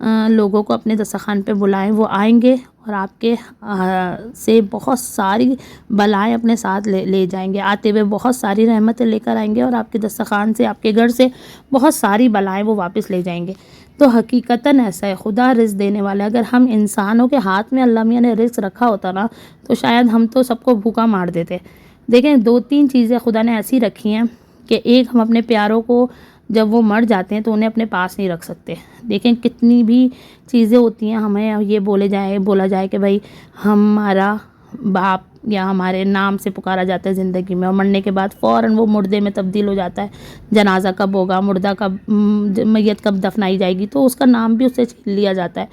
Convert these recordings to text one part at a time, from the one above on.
لوگوں کو اپنے دسترخوان پہ بلائیں، وہ آئیں گے اور آپ کے سے بہت ساری بلائیں اپنے ساتھ لے جائیں گے، آتے ہوئے بہت ساری رحمتیں لے کر آئیں گے، اور آپ کے دسترخوان سے، آپ کے گھر سے بہت ساری بلائیں وہ واپس لے جائیں گے۔ تو حقیقتاً ایسا ہے، خدا رزق دینے والا ہے۔ اگر ہم انسانوں کے ہاتھ میں اللہ میاں نے رزق رکھا ہوتا نا، تو شاید ہم تو سب کو بھوکا مار دیتے۔ دیکھیں 2-3 چیزیں خدا نے ایسی رکھی ہیں کہ ایک، ہم اپنے پیاروں کو جب وہ مر جاتے ہیں تو انہیں اپنے پاس نہیں رکھ سکتے۔ دیکھیں کتنی بھی چیزیں ہوتی ہیں، ہمیں یہ بولا جائے کہ بھائی ہمارا باپ یا ہمارے نام سے پکارا جاتا ہے زندگی میں، اور مرنے کے بعد فوراً وہ مردے میں تبدیل ہو جاتا ہے۔ جنازہ کب ہوگا، مردہ کب، میت کب دفنائی جائے گی، تو اس کا نام بھی اس سے چھین لیا جاتا ہے۔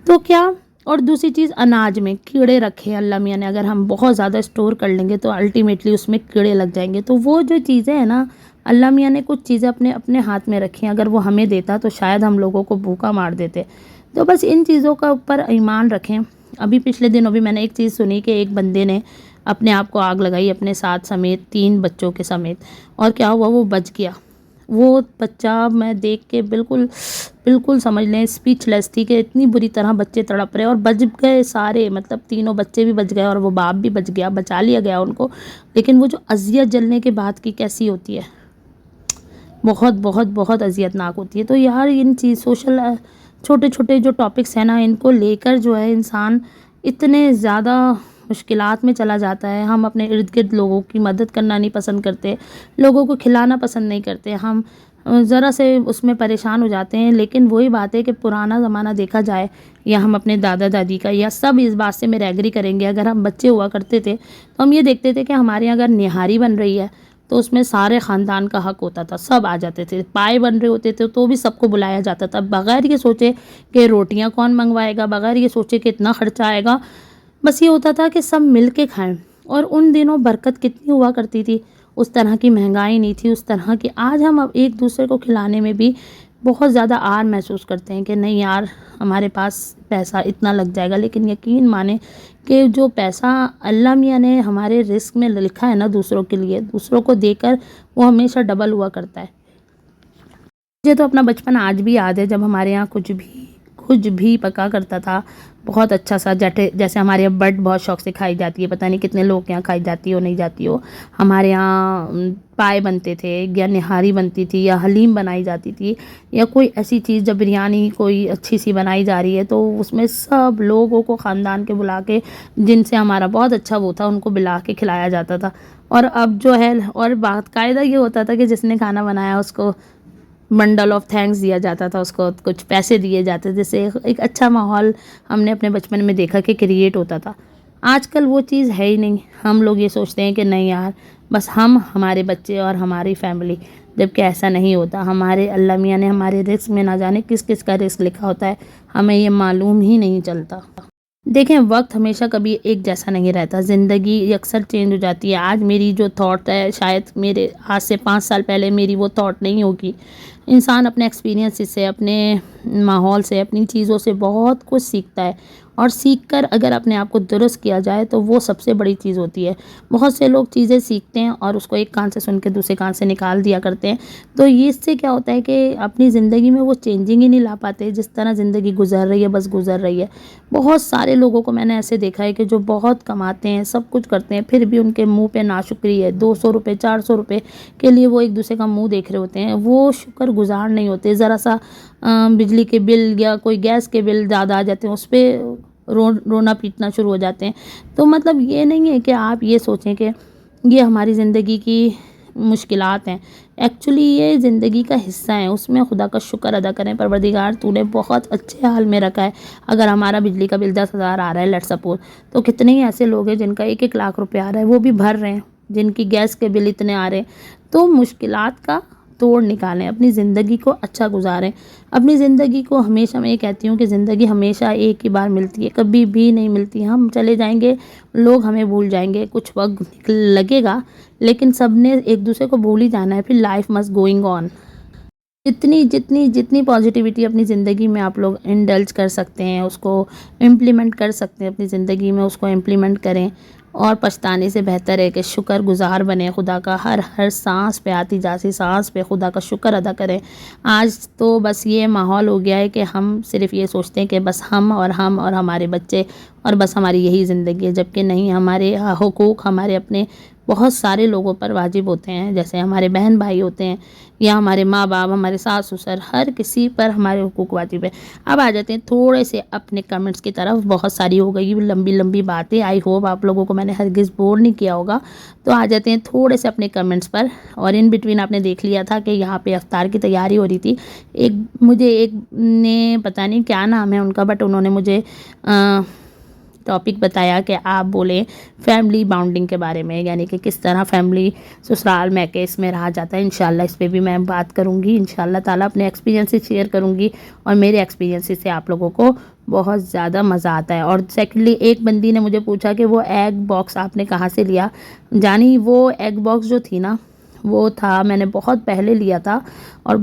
تو کیا، اور دوسری چیز، اناج میں کیڑے رکھے اللہ میاں نے، اگر ہم بہت زیادہ اسٹور کر لیں گے تو الٹیمیٹلی اس میں کیڑے لگ جائیں گے۔ تو وہ جو چیزیں ہیں نا، اللہ میاں نے کچھ چیزیں اپنے ہاتھ میں رکھی ہیں، اگر وہ ہمیں دیتا تو شاید ہم لوگوں کو بھوکا مار دیتے۔ تو بس ان چیزوں کا اوپر ایمان رکھیں۔ ابھی پچھلے دنوں بھی میں نے ایک چیز سنی کہ ایک بندے نے اپنے آپ کو آگ لگائی، اپنے ساتھ سمیت 3 بچوں کے سمیت، اور کیا ہوا، وہ بچ گیا۔ وہ بچہ میں دیکھ کے بالکل سمجھ لیں اسپیچ لیس تھی کہ اتنی بری طرح بچے تڑپ رہے، اور بچ گئے سارے، مطلب تینوں بچے بھی بچ گئے اور وہ باپ بھی بچ گیا، بچا لیا گیا ان کو۔ لیکن وہ جو اذیت جلنے کے بعد کی کیسی ہوتی ہے، بہت بہت بہت اذیت ناک ہوتی ہے۔ تو یار ان سوشل چھوٹے چھوٹے جو ٹاپکس ہیں نا، ان کو لے کر جو ہے انسان اتنے زیادہ مشکلات میں چلا جاتا ہے۔ ہم اپنے ارد گرد لوگوں کی مدد کرنا نہیں پسند کرتے، لوگوں کو کھلانا پسند نہیں کرتے، ہم ذرا سے اس میں پریشان ہو جاتے ہیں۔ لیکن وہی بات ہے کہ پرانا زمانہ دیکھا جائے، یا ہم اپنے دادا دادی کا، یا سب اس بات سے میرے ایگری کریں گے، اگر ہم بچے ہوا کرتے تھے تو ہم یہ دیکھتے تھے کہ ہمارے یہاں اگر نہاری بن رہی ہے تو اس میں سارے خاندان کا حق ہوتا تھا، سب آ جاتے تھے۔ پائے بن رہے ہوتے تھے تو بھی سب کو بلایا جاتا تھا، بغیر یہ سوچے کہ روٹیاں کون منگوائے گا، بغیر یہ سوچے کہ اتنا خرچہ آئے گا۔ بس یہ ہوتا تھا کہ سب مل کے کھائیں، اور ان دنوں برکت کتنی ہوا کرتی تھی، اس طرح کی مہنگائی نہیں تھی، اس طرح کی۔ آج ہم اب ایک دوسرے کو کھلانے میں بھی بہت زیادہ آر محسوس کرتے ہیں کہ نہیں یار ہمارے پاس پیسہ اتنا لگ جائے گا، لیکن یقین مانیں کہ جو پیسہ اللہ میاں نے ہمارے رزق میں لکھا ہے نا دوسروں کے لیے، دوسروں کو دے کر، وہ ہمیشہ ڈبل ہوا کرتا ہے۔ مجھے تو اپنا بچپن آج بھی یاد ہے، جب ہمارے یہاں کچھ بھی پکا کرتا تھا بہت اچھا سا، جیسے ہمارے یہاں بٹ بہت شوق سے کھائی جاتی ہے، پتہ نہیں کتنے لوگ کے یہاں کھائی جاتی ہو نہیں جاتی ہو۔ ہمارے یہاں پائے بنتے تھے، یا نہاری بنتی تھی، یا حلیم بنائی جاتی تھی، یا کوئی ایسی چیز، جب بریانی کوئی اچھی سی بنائی جا رہی ہے تو اس میں سب لوگوں کو خاندان کے بلا کے، جن سے ہمارا بہت اچھا وہ تھا، ان کو بلا کے کھلایا جاتا تھا۔ اور اب جو ہے، اور باقاعدہ یہ ہوتا تھا کہ جس نے کھانا بنایا اس کو بنڈل آف تھینکس دیا جاتا تھا، اس کو کچھ پیسے دیے جاتے تھے، جس سے ایک اچھا ماحول ہم نے اپنے بچپن میں دیکھا کہ کریٹ ہوتا تھا۔ آج کل وہ چیز ہے ہی نہیں، ہم لوگ یہ سوچتے ہیں کہ نہیں یار بس ہم، ہمارے بچے اور ہماری فیملی، جبکہ ایسا نہیں ہوتا۔ ہمارے اللہ میاں نے ہمارے رزق میں نہ جانے کس کس کا رزق لکھا ہوتا ہے، ہمیں یہ معلوم ہی نہیں چلتا۔ دیکھیں وقت ہمیشہ کبھی ایک جیسا نہیں رہتا، زندگی اکثر چینج ہو جاتی ہے۔ آج میری جو تھاٹ ہے، شاید میرے آج سے 5 سال پہلے میری وہ تھاٹ نہیں ہوگی۔ انسان اپنے ایکسپیرینس سے، اپنے ماحول سے، اپنی چیزوں سے بہت کچھ سیکھتا ہے، اور سیکھ کر اگر اپنے آپ کو درست کیا جائے تو وہ سب سے بڑی چیز ہوتی ہے۔ بہت سے لوگ چیزیں سیکھتے ہیں اور اس کو ایک کان سے سن کے دوسرے کان سے نکال دیا کرتے ہیں، تو یہ اس سے کیا ہوتا ہے کہ اپنی زندگی میں وہ چینجنگ ہی نہیں لا پاتے، جس طرح زندگی گزر رہی ہے بس گزر رہی ہے۔ بہت سارے لوگوں کو میں نے ایسے دیکھا ہے کہ جو بہت کماتے ہیں، سب کچھ کرتے ہیں، پھر بھی ان کے منہ پہ ناشکری ہے۔ 200 روپے 400 روپے کے لیے وہ ایک دوسرے کا منہ دیکھ رہے ہوتے ہیں، وہ شکر گزار نہیں ہوتے۔ ذرا سا بجلی کے بل یا کوئی گیس کے بل زیادہ آ جاتے ہیں، اس پہ رونا پیٹنا شروع ہو جاتے ہیں۔ تو مطلب یہ نہیں ہے کہ آپ یہ سوچیں کہ یہ ہماری زندگی کی مشکلات ہیں، ایکچولی یہ زندگی کا حصہ ہیں، اس میں خدا کا شکر ادا کریں، پروردگار تو نے بہت اچھے حال میں رکھا ہے۔ اگر ہمارا بجلی کا بل 10,000 آ رہا ہے لیٹ سپوز، تو کتنے ہی ایسے لوگ ہیں جن کا 1-1 لاکھ روپے آ رہا ہے، وہ بھی بھر رہے ہیں، جن کی گیس کے بل اتنے آ رہے ہیں۔ تو مشکلات کا توڑ نکالیں، اپنی زندگی کو اچھا گزاریں۔ اپنی زندگی کو ہمیشہ، میں یہ کہتی ہوں کہ زندگی ہمیشہ ایک ہی بار ملتی ہے، کبھی بھی نہیں ملتی۔ ہم چلے جائیں گے، لوگ ہمیں بھول جائیں گے، کچھ وقت لگے گا، لیکن سب نے ایک دوسرے کو بھول ہی جانا ہے۔ پھر لائف مسٹ گوئنگ آن۔ جتنی پازیٹیوٹی اپنی زندگی میں آپ لوگ انڈلج کر سکتے ہیں، اس کو امپلیمنٹ کر سکتے ہیں اپنی زندگی میں، اس کو امپلیمنٹ کریں۔ اور پچھتانے سے بہتر ہے کہ شکر گزار بنے خدا کا، ہر ہر سانس پہ، آتی جاتی سانس پہ خدا کا شکر ادا کریں۔ آج تو بس یہ ماحول ہو گیا ہے کہ ہم صرف یہ سوچتے ہیں کہ بس ہم اور ہمارے بچے اور بس ہماری یہی زندگی ہے، جبکہ نہیں، ہمارے حقوق ہمارے اپنے بہت سارے لوگوں پر واجب ہوتے ہیں، جیسے ہمارے بہن بھائی ہوتے ہیں یا ہمارے ماں باپ، ہمارے ساس سسر، ہر کسی پر ہمارے حقوق واجب ہے۔ اب آ جاتے ہیں تھوڑے سے اپنے کمنٹس کی طرف۔ بہت ساری ہو گئی لمبی لمبی باتیں، آئی ہوپ آپ لوگوں کو میں نے ہرگز بور نہیں کیا ہوگا۔ تو آ جاتے ہیں تھوڑے سے اپنے کمنٹس پر، اور ان بٹوین آپ نے دیکھ لیا تھا کہ یہاں پہ افطار کی تیاری ہو رہی تھی۔ مجھے ایک نے پتہ نہیں کیا نام ہے ان کا، بٹ انہوں نے مجھے ٹاپک بتایا کہ آپ بولیں فیملی باؤنڈنگ کے بارے میں، یعنی کہ کس طرح فیملی سسرال میکے اس میں رہا جاتا ہے۔ انشاءاللہ اس پہ بھی میں بات کروں گی، انشاءاللہ تعالیٰ اپنے ایکسپیرینس شیئر کروں گی، اور میرے ایکسپیرینس سے آپ لوگوں کو بہت زیادہ مزہ آتا ہے۔ اور سیکنڈلی ایک بندی نے مجھے پوچھا کہ وہ ایگ باکس آپ نے کہاں سے لیا؟ جانی وہ ایگ باکس جو تھی نا، وہ تھا میں نے بہت پہلے لیا تھا، اور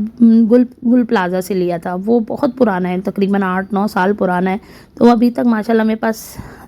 گل پلازا سے لیا تھا۔ وہ بہت پرانا ہے، تقریباً 8-9 سال پرانا ہے، تو ابھی تک ماشاءاللہ میرے پاس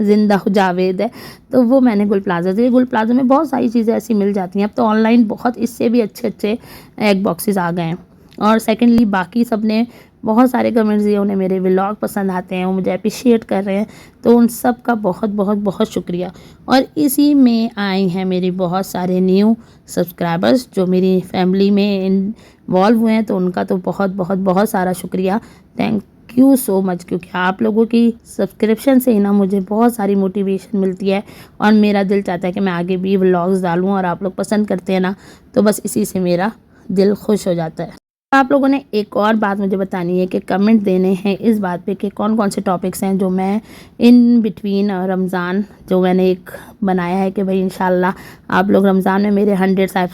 زندہ جاوید ہے۔ تو وہ میں نے گل پلازا سے، گل پلازا میں بہت ساری چیزیں ایسی مل جاتی ہیں اب تو آن لائن، بہت اس سے بھی اچھے اچھے ایگ باکسز آ گئے ہیں۔ اور سیکنڈلی باقی سب نے بہت سارے کمنٹس دیے، انہیں میرے ولاگ پسند آتے ہیں، وہ مجھے اپریشیٹ کر رہے ہیں، تو ان سب کا بہت بہت بہت شکریہ۔ اور اسی میں آئے ہیں میری بہت سارے نیو سبسکرائبرز جو میری فیملی میں انوالو ہوئے ہیں، تو ان کا تو بہت بہت بہت سارا شکریہ، تھینک یو سو مچ، کیونکہ آپ لوگوں کی سبسکرپشن سے ہی نا مجھے بہت ساری موٹیویشن ملتی ہے، اور میرا دل چاہتا ہے کہ میں آگے بھی ولاگز ڈالوں، اور آپ لوگ پسند کرتے ہیں نا، تو بس اسی سے میرا دل خوش ہو جاتا ہے۔ آپ لوگوں نے ایک اور بات مجھے بتانی ہے کہ کمنٹ دینے ہیں اس بات پہ کہ کون کون سے ٹاپکس ہیں جو میں ان بٹوین رمضان جو میں نے ایک بنایا ہے کہ بھئی انشاءاللہ آپ لوگ رمضان میں میرے 1000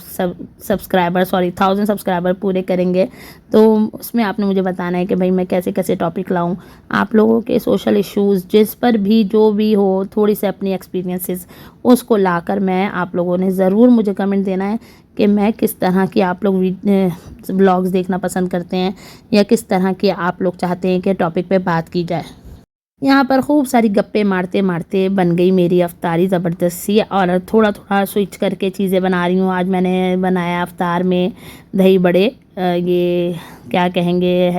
سبسکرائبر پورے کریں گے، تو اس میں آپ نے مجھے بتانا ہے کہ بھئی میں کیسے کیسے ٹاپک لاؤں، آپ لوگوں کے سوشل ایشوز جس پر بھی جو بھی ہو، تھوڑی سی اپنی ایکسپیرینسز اس کو لا کر میں آپ لوگوں نے ضرور مجھے کمنٹ دینا ہے کہ میں کس طرح کی آپ لوگ بلاگز دیکھنا پسند کرتے ہیں، یا کس طرح کی آپ لوگ چاہتے ہیں کہ ٹاپک پہ بات کی جائے۔ یہاں پر خوب ساری گپے مارتے مارتے بن گئی میری افطاری زبردستی، اور تھوڑا تھوڑا سوئچ کر کے چیزیں بنا رہی ہوں۔ آج میں نے بنایا افطار میں دہی بڑے، یہ کیا کہیں گے،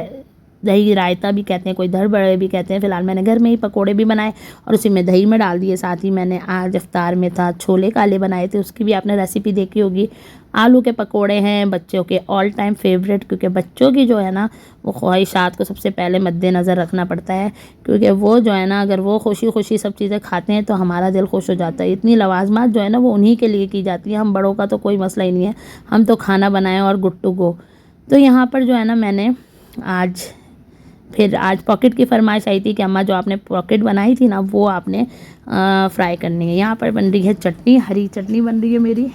دہی رائتا بھی کہتے ہیں، کوئی دھڑ بڑے بھی کہتے ہیں۔ فی الحال میں نے گھر میں ہی پکوڑے بھی بنائے اور اسی میں دہی میں ڈال دیے۔ ساتھ ہی میں نے آج افطار میں تھا چھولے کالے بنائے تھے، اس کی بھی آپ نے ریسیپی دیکھی ہوگی۔ آلو کے پکوڑے ہیں بچوں کے آل ٹائم فیوریٹ، کیونکہ بچوں کی جو ہے نا وہ خواہشات کو سب سے پہلے مد نظر رکھنا پڑتا ہے، کیونکہ وہ جو ہے نا اگر وہ خوشی خوشی سب چیزیں کھاتے ہیں تو ہمارا دل خوش ہو جاتا ہے۔ اتنی لوازمات جو ہے نا وہ انہی کے لیے کی جاتی ہیں، ہم بڑوں کا تو کوئی مسئلہ ہی نہیں ہے، ہم تو کھانا بنائیں اور گڈ ٹو گو۔ تو یہاں پر جو ہے نا میں نے آج پاکٹ کی فرمائش آئی تھی کہ اماں جو آپ نے پاکٹ بنائی تھی نا وہ آپ نے فرائی کرنی ہے۔ یہاں پر بن رہی ہے چٹنی، ہری چٹنی بن رہی ہے میری۔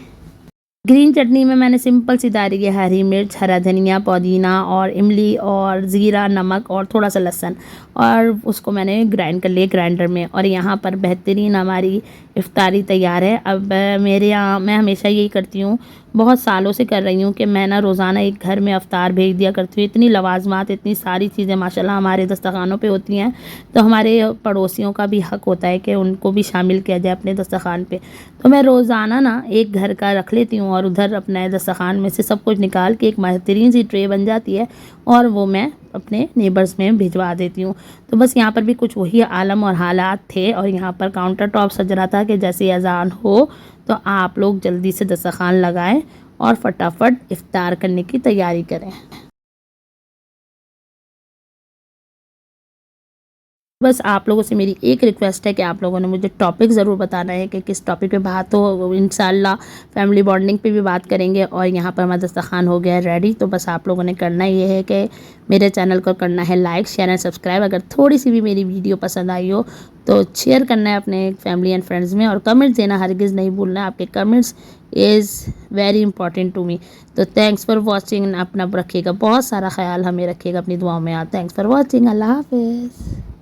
گرین چٹنی میں نے سمپل سی ڈالی ہے ہری مرچ، ہرا دھنیا، پودینہ اور املی اور زیرہ، نمک اور تھوڑا سا لہسن، اور اس کو میں نے گرائنڈ کر لیا گرائنڈر میں، اور یہاں پر بہترین ہماری افطاری تیار ہے۔ اب میرے یہاں میں ہمیشہ یہی کرتی ہوں، بہت سالوں سے کر رہی ہوں کہ میں نا روزانہ ایک گھر میں افطار بھیج دیا کرتی ہوں۔ اتنی لوازمات، اتنی ساری چیزیں ماشاءاللہ ہمارے دسترخوانوں پہ ہوتی ہیں، تو ہمارے پڑوسیوں کا بھی حق ہوتا ہے کہ ان کو بھی شامل کیا جائے اپنے دسترخوان پہ۔ تو میں روزانہ نا ایک گھر کا رکھ لیتی ہوں، اور ادھر اپنے دسترخوان میں سے سب کچھ نکال کے ایک بہترین سی ٹرے بن جاتی ہے، اور وہ میں اپنے نیبرز میں بھجوا دیتی ہوں۔ تو بس یہاں پر بھی کچھ وہی عالم اور حالات تھے، اور یہاں پر کاؤنٹر ٹاپ سج رہا تھا کہ جیسے اذان ہو تو آپ لوگ جلدی سے دسترخوان لگائیں اور فٹافٹ افطار کرنے کی تیاری کریں۔ بس آپ لوگوں سے میری ایک ریکویسٹ ہے کہ آپ لوگوں نے مجھے ٹاپک ضرور بتانا ہے کہ کس ٹاپک پہ بات ہو۔ انشاءاللہ فیملی بانڈنگ پہ بھی بات کریں گے، اور یہاں پر ہمارا دسترخوان ہو گیا ہے ریڈی۔ تو بس آپ لوگوں نے کرنا یہ ہے کہ میرے چینل کو کرنا ہے لائک، شیئر اینڈ سبسکرائب۔ اگر تھوڑی سی بھی میری ویڈیو پسند آئی ہو تو شیئر کرنا ہے اپنے فیملی اینڈ فرینڈز میں، اور کمنٹس دینا ہرگز نہیں بھولنا ہے، آپ کے comments is very important to me. تو تھینکس فار واچنگ، اپنا رکھیے گا بہت سارا خیال، ہمیں رکھیے گا اپنی دعاؤں میں۔ تھینکس فار واچنگ، اللہ حافظ۔